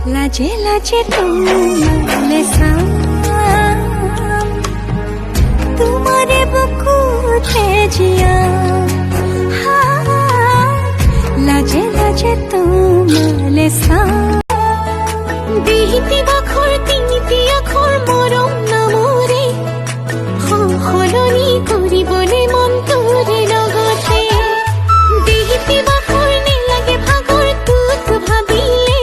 लाजे लाजे तुम्हारे तुम्हारे बुकुते जिया लाजे लाजे तुम्हारे बिहिति बाखर तिनिति आखर मरम नामरे सलनी करिबले मन तोरे लगते बिहिति बाखर नेलागे भागर तुक भाबिले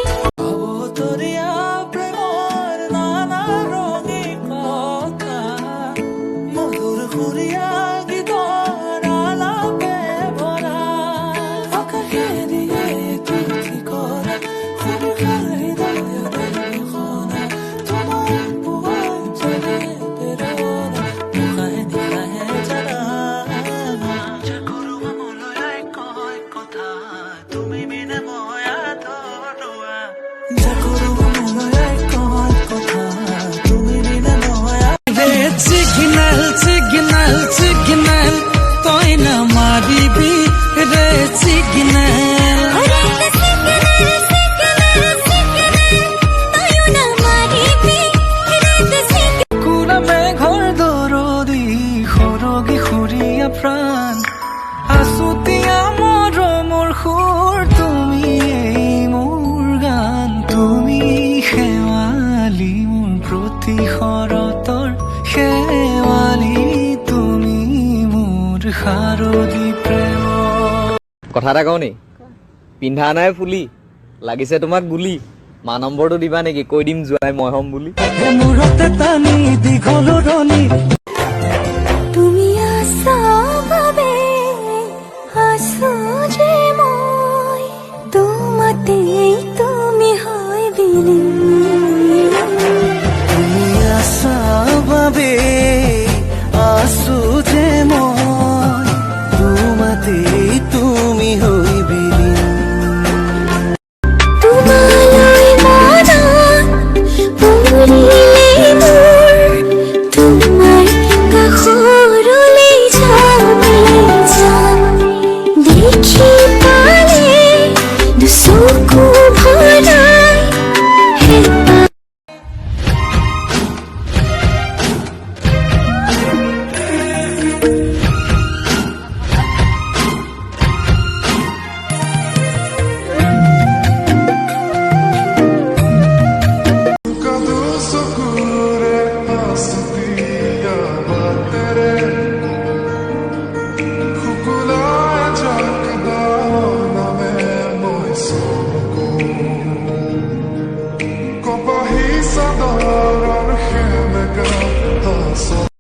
सिग्नल तोय ना मारिबी रे सिग्नल कुना मेघर दरदी खरगी खुरिया प्राण आसुতিয়া মৰমৰ সুৰ তুমি মোৰ গান তুমি শেৱালি মোৰ প্ৰতি শৰতৰ শেৱালি শাৰদী প্ৰেম কথা এটা কওঁ নি পিন্ধা নাই ফুলি লাগিছে তোমাক গুলি মা নম্বৰটো দিবা নেকি কৈ দিম যোৱাই মই হ'ম বুলি মূৰতে টানি দীঘলৰণি তুমি আছা বাবে আছো যে মই তোমাতে তুমি হয় বিলি তুমি আছা বাবে আছো যে মই তোমাতে তুমি হৈ বিলি তোমালৈ মনত পৰিলে মোৰ তোমাৰ কাষৰলৈ যাম দেখি পালে দুচকু ভৰাই Kopahisa darar